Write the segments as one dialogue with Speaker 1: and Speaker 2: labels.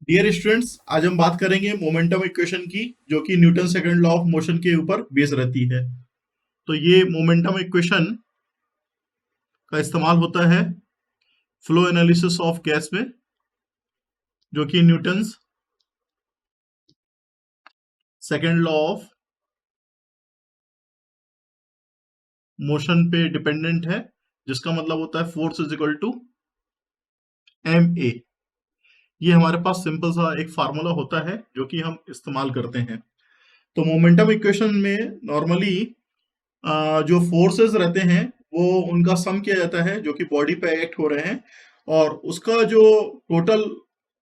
Speaker 1: Dear students, आज हम बात करेंगे मोमेंटम इक्वेशन की, जो कि Newton second law of motion के ऊपर बेस रहती है। तो ये मोमेंटम इक्वेशन का इस्तेमाल होता है फ्लो एनालिसिस ऑफ गैस में, जो कि Newton's second law of motion पे डिपेंडेंट है, जिसका मतलब होता है force is equal to M A. ये हमारे पास सिंपल सा एक फार्मूला होता है जो कि हम इस्तेमाल करते हैं। तो मोमेंटम इक्वेशन में नॉर्मली जो फोर्सेस रहते हैं वो उनका सम किया जाता है, जो कि बॉडी पे एक्ट हो रहे हैं, और उसका जो टोटल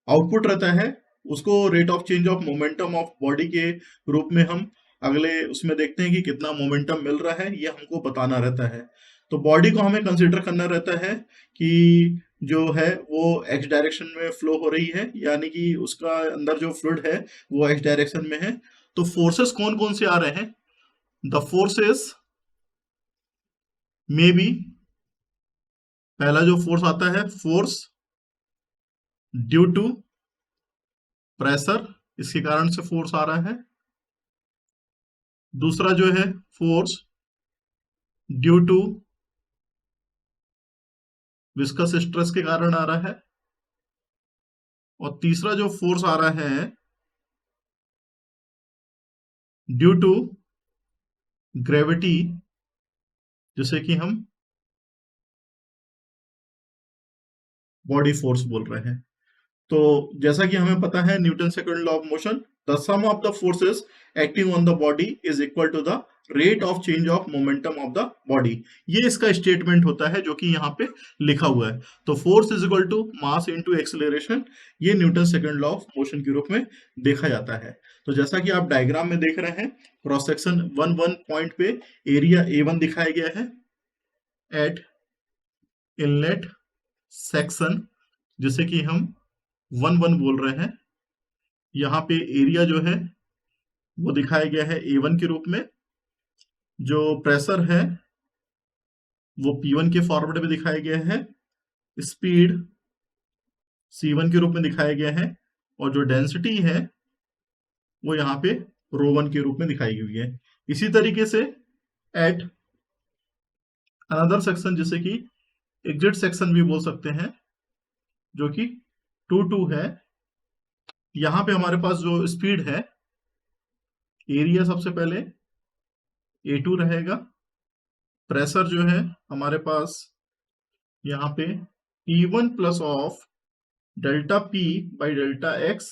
Speaker 1: आउटपुट रहता है उसको rate of change of momentum of body के रूप में हम अगले उसमें देखते हैं कि कितना मोमेंटम मिल रहा है, ये हमको बताना रहता है। तो बॉडी को हमें कंसिडर करना रहता है कि जो है वो एक्स डायरेक्शन में फ्लो हो रही है, यानी कि उसका अंदर जो फ्लूइड है वो एक्स डायरेक्शन में है। तो फोर्सेस कौन कौन से आ रहे हैं? द फोर्सेस में भी पहला जो फोर्स आता है, फोर्स ड्यू टू प्रेशर, इसके कारण से फोर्स आ रहा है। दूसरा जो है force due to viscous stress के कारण आ रहा है। और तीसरा जो फोर्स आ रहा है ड्यू टू ग्रेविटी, जिसे कि हम बॉडी फोर्स बोल रहे हैं। तो जैसा कि हमें पता है Newton second law of motion, the sum of the forces acting on the body is equal to the rate of change of momentum of the body. ये इसका स्टेटमेंट होता है जो कि यहाँ पे लिखा हुआ है। तो force is equal to mass into acceleration, ये Newton second law of motion के रूप में देखा जाता है। तो जैसा कि आप डायग्राम में देख रहे हैं, क्रॉस सेक्शन 1 पॉइंट पे एरिया A1 दिखाया गया है एट इनलेट सेक्शन, जिसे कि हम 1 बोल रहे हैं। यहाँ पे एरिया जो है वो दिखाया गया है A1 के रूप में। जो प्रेशर है वो P1 के फॉर्मेट में दिखाया गया है। स्पीड C1 के रूप में दिखाया गया है, और जो डेंसिटी है वो यहाँ पे ρ1 के रूप में दिखाई गई है। इसी तरीके से एट अनदर सेक्शन, जिसे कि एग्जिट सेक्शन भी बोल सकते हैं, जो कि 2 है, यहाँ पे हमारे पास जो स्पीड है, एरिया सबसे पहले A2 रहेगा। प्रेशर जो है हमारे पास यहाँ पे P1 plus of delta P by delta x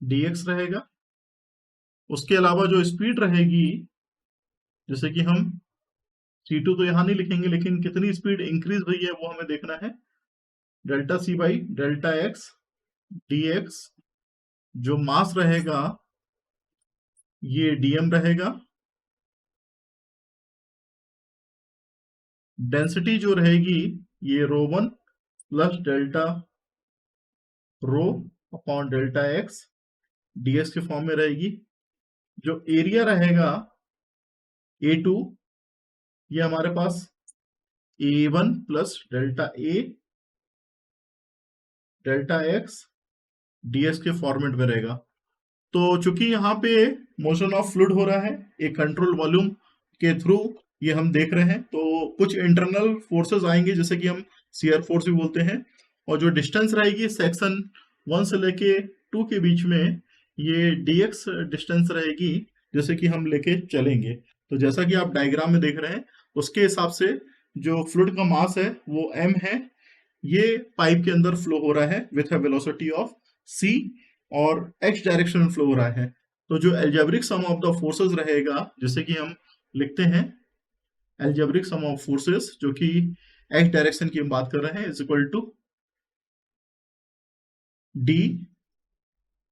Speaker 1: dx रहेगा। उसके अलावा जो स्पीड रहेगी, जैसे कि हम C2 तो यहाँ नहीं लिखेंगे, लेकिन कितनी स्पीड इंक्रीज हुई है वो हमें देखना है। Delta C by delta x dx। जो मास रहेगा ये dm रहेगा। डेंसिटी जो रहेगी ये ρ1 plus delta rho upon delta x dx के फॉर्म में रहेगी। जो एरिया रहेगा A2, ये हमारे पास A1 plus delta A delta x dx के फॉर्मेट में रहेगा। तो चूंकि यहाँ पे मोशन ऑफ फ्लूइड हो रहा है एक कंट्रोल वॉल्यूम के थ्रू, ये हम देख रहे हैं, तो कुछ इंटरनल फोर्सेस आएंगे जिसे कि हम शियर फोर्स भी बोलते हैं। और जो डिस्टेंस रहेगी सेक्शन 1 से लेके 2 के बीच में, ये dx डिस्टेंस रहेगी जैसे कि हम लेके चलेंगे। तो जैसा कि आप डायग्राम में देख रहे हैं, उसके हिसाब से जो फ्लूइड का मास है वो m है। ये पाइप के अंदर फ्लो हो रहा है with a velocity of c, और x डायरेक्शन में फ्लो हो रहा है। तो जो algebraic sum of the forces रहेगा, जैसे कि हम लिखते हैं एल्जेब्रिक सम ऑफ फोर्सेस, जो कि x डायरेक्शन की हम बात कर रहे हैं, is equal to D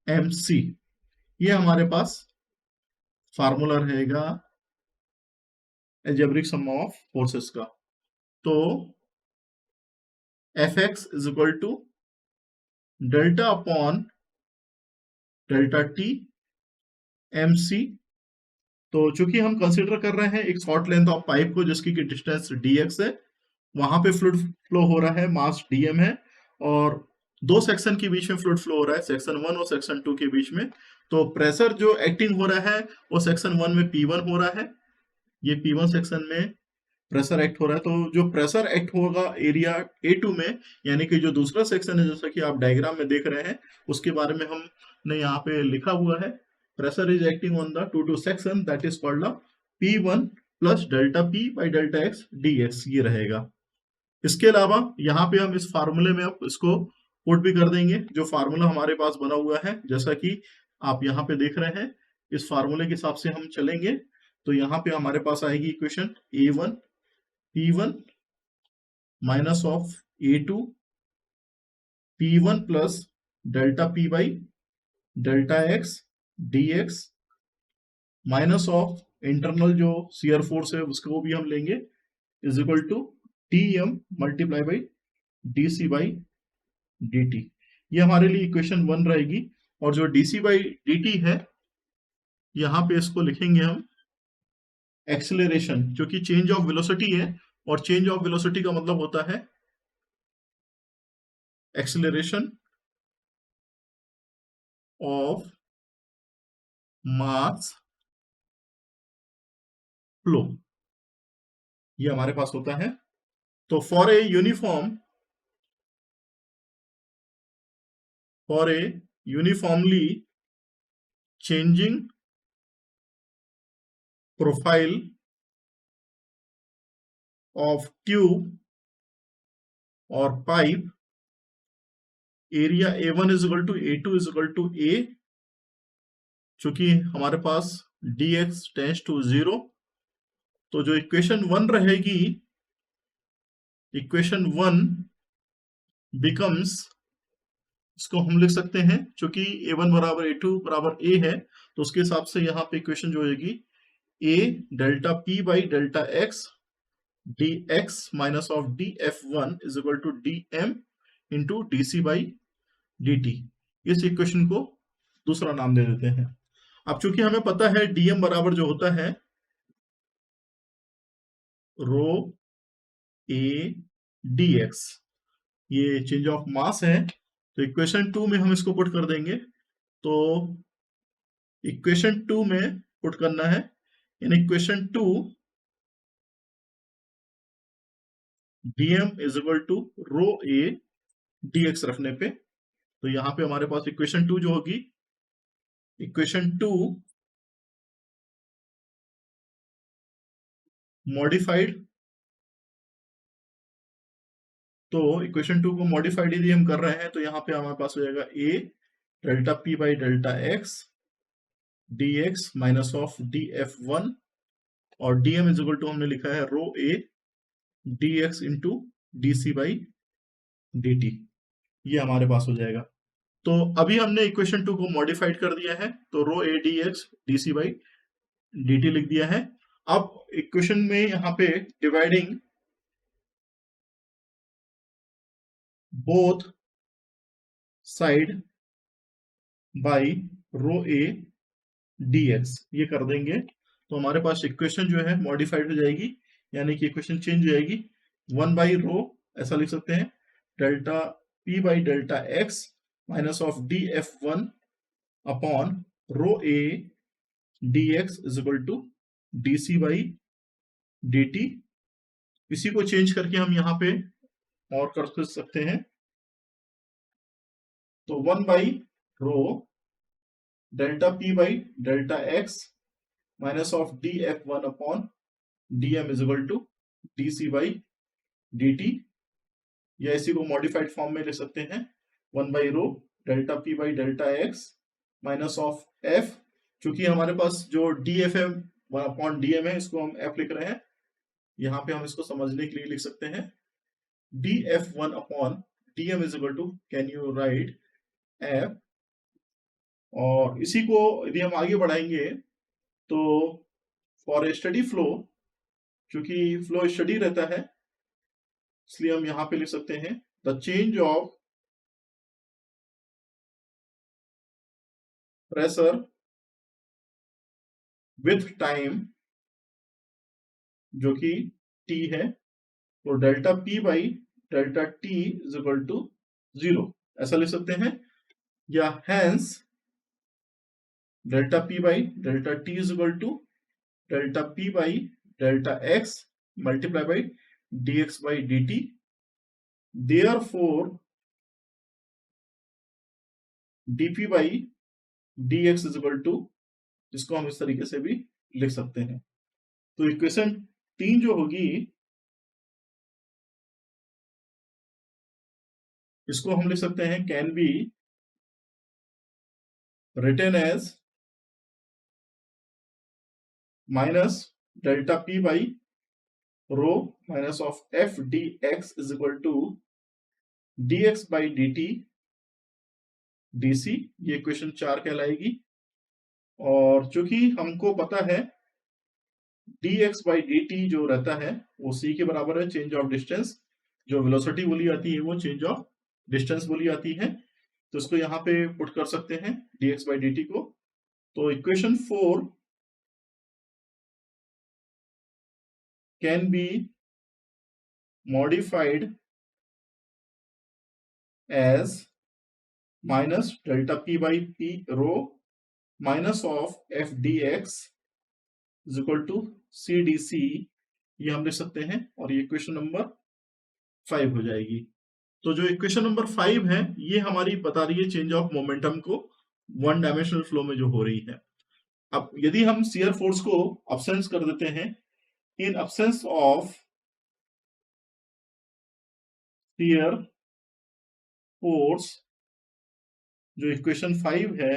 Speaker 1: M C. ये हमारे पास फार्मूला रहेगा एल्जेब्रिक सम ऑफ फोर्सेस का। तो F X is equal to delta upon delta T M C. तो चूंकि हम कंसिडर कर रहे हैं एक शॉर्ट लेंथ ऑफ पाइप को जिसकी डिस्टेंस dx है, वहां पे फ्लूइड फ्लो हो रहा है, मास dm है, और दो सेक्शन के बीच में फ्लूइड फ्लो हो रहा है, सेक्शन 1 और सेक्शन 2 के बीच में। तो प्रेशर जो एक्टिंग हो रहा है वो सेक्शन 1 में P1 हो रहा है, ये P1 सेक्शन में प्रेशर एक्ट हो रहा है। तो जो प्रेशर एक्ट होगा एरिया A2 में, यानी कि जो दूसरा सेक्शन है जैसा कि आप डायग्राम में देख रहे हैं, उसके बारे में हमने यहाँ पे लिखा हुआ है, pressure is acting on the two section that is called P1 plus delta P by delta x dx, ये रहेगा। इसके अलावा यहाँ पे हम इस फार्मूले में अब इसको पुट भी कर देंगे, जो फार्मूला हमारे पास बना हुआ है, जैसा कि आप यहाँ पे देख रहे हैं, इस फार्मूले के हिसाब से हम चलेंगे। तो यहाँ पे हमारे पास आएगी equation A1 P1 minus of A2 P1 plus delta P by delta x dx minus of internal जो शियर फोर्स है उसको भी हम लेंगे, is equal to Tm multiply by dc by dt। ये हमारे लिए इक्वेशन 1 रहेगी। और जो dc बाई dt है, यहाँ पे इसको लिखेंगे हम एक्सेलरेशन, जो कि चेंज ऑफ वेलोसिटी है, और चेंज ऑफ वेलोसिटी का मतलब होता है एक्सेलरेशन ऑफ मास फ्लो, ये हमारे पास होता है। तो for a uniformly changing profile of tube और pipe, area A1 is equal to A2 is equal to A, चूंकि हमारे पास dx टेंड्स टू 0, तो जो इक्वेशन 1 रहेगी, इक्वेशन 1 बिकम्स, इसको हम लिख सकते हैं, चूंकि A1 बराबर A2 बराबर A है, तो उसके हिसाब से यहाँ पे इक्वेशन जो होगी A delta P by delta x dx minus of df1 is equal to dm into dc by dt। इस इक्वेशन को दूसरा नाम दे देते हैं। अब चूंकि हमें पता है dm बराबर जो होता है रो a dx, ये चेंज ऑफ मास है। तो इक्वेशन 2 में हम इसको पुट कर देंगे। तो इक्वेशन 2 में पुट करना है, in equation 2 dm is equal to rho a dx रखने पे, तो यहाँ पे हमारे पास इक्वेशन 2 जो होगी, इक्वेशन 2 मॉडिफाइड, तो इक्वेशन 2 को मॉडिफाइड यदि हम कर रहे हैं तो यहाँ पे हमारे पास हो जाएगा a delta p by delta x dx minus of df1, और dm इज इक्वल टू हमने लिखा है रो a dx into dc by dt, ये हमारे पास हो जाएगा। तो अभी हमने इक्वेशन 2 को मॉडिफाइड कर दिया है, तो रो a dx dc by dt लिख दिया है। अब इक्वेशन में यहाँ पे dividing both side by rho a dx, ये कर देंगे, तो हमारे पास इक्वेशन जो है मॉडिफाइड हो जाएगी, यानी कि इक्वेशन चेंज हो जाएगी। 1 बाई रो, ऐसा लिख सकते हैं, delta p by delta x minus of df1 upon rho a dx is equal to dc by dt। इसी को चेंज करके हम यहाँ पे और कर सकते हैं, तो 1 by rho delta p by delta x minus of df1 upon dm is equal to dc by dt, या इसी को मॉडिफाइड फॉर्म में ले सकते हैं, 1 by rho delta p by delta x minus of f, चूंकि हमारे पास जो dfm अपॉन dm है, इसको हम f लिख रहे हैं, यहाँ पे हम इसको समझने के लिए लिख सकते हैं df1 upon dm is equal to, can you write f, और इसी को यदि हम आगे बढ़ाएंगे तो फॉर ए स्टडी फ्लो, क्योंकि फ्लो स्टडी रहता है, इसलिए हम यहां पे लिख सकते हैं the change of pressure with time, जो कि t है, तो delta p by delta t is equal to 0। ऐसा लिख सकते हैं, या hence delta p by delta t is equal to delta p by delta x multiply by dx by dt, therefore dp by dx is equal to, इसको हम इस तरीके से भी लिख सकते हैं। तो इक्वेशन 3 जो होगी, इसको हम लिख सकते हैं can be written as minus delta p by rho minus of F D X is equal to dx by dt dc, ये इक्वेशन 4 कहलाएगी। और चूंकि हमको पता है dx बाई dt जो रहता है वो c के बराबर है चेंज ऑफ डिस्टेंस, जो वेलोसिटी बोली जाती है वो चेंज ऑफ डिस्टेंस बोली जाती है, तो इसको यहाँ पे पुट कर सकते हैं dx बाई dt को। तो equation 4 can be modified as minus delta p by p rho minus of F D X is equal to C D C, ये हम लिख सकते हैं, और ये इक्वेशन नंबर 5 हो जाएगी। तो जो इक्वेशन नंबर 5 है ये हमारी बता रही है चेंज ऑफ मोमेंटम को वन डायमेंशनल फ्लो में जो हो रही है। अब यदि हम शियर फोर्स को अब्सेंस कर देते हैं, in absence of shear force, जो इक्वेशन 5 है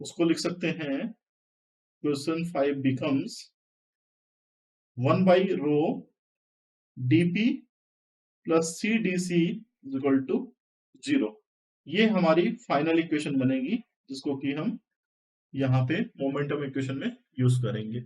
Speaker 1: उसको लिख सकते हैं, equation 5 becomes 1 by rho dp plus C D C is equal to 0। ये हमारी फाइनल इक्वेशन बनेगी जिसको कि हम यहाँ पे मोमेंटम इक्वेशन में यूज करेंगे।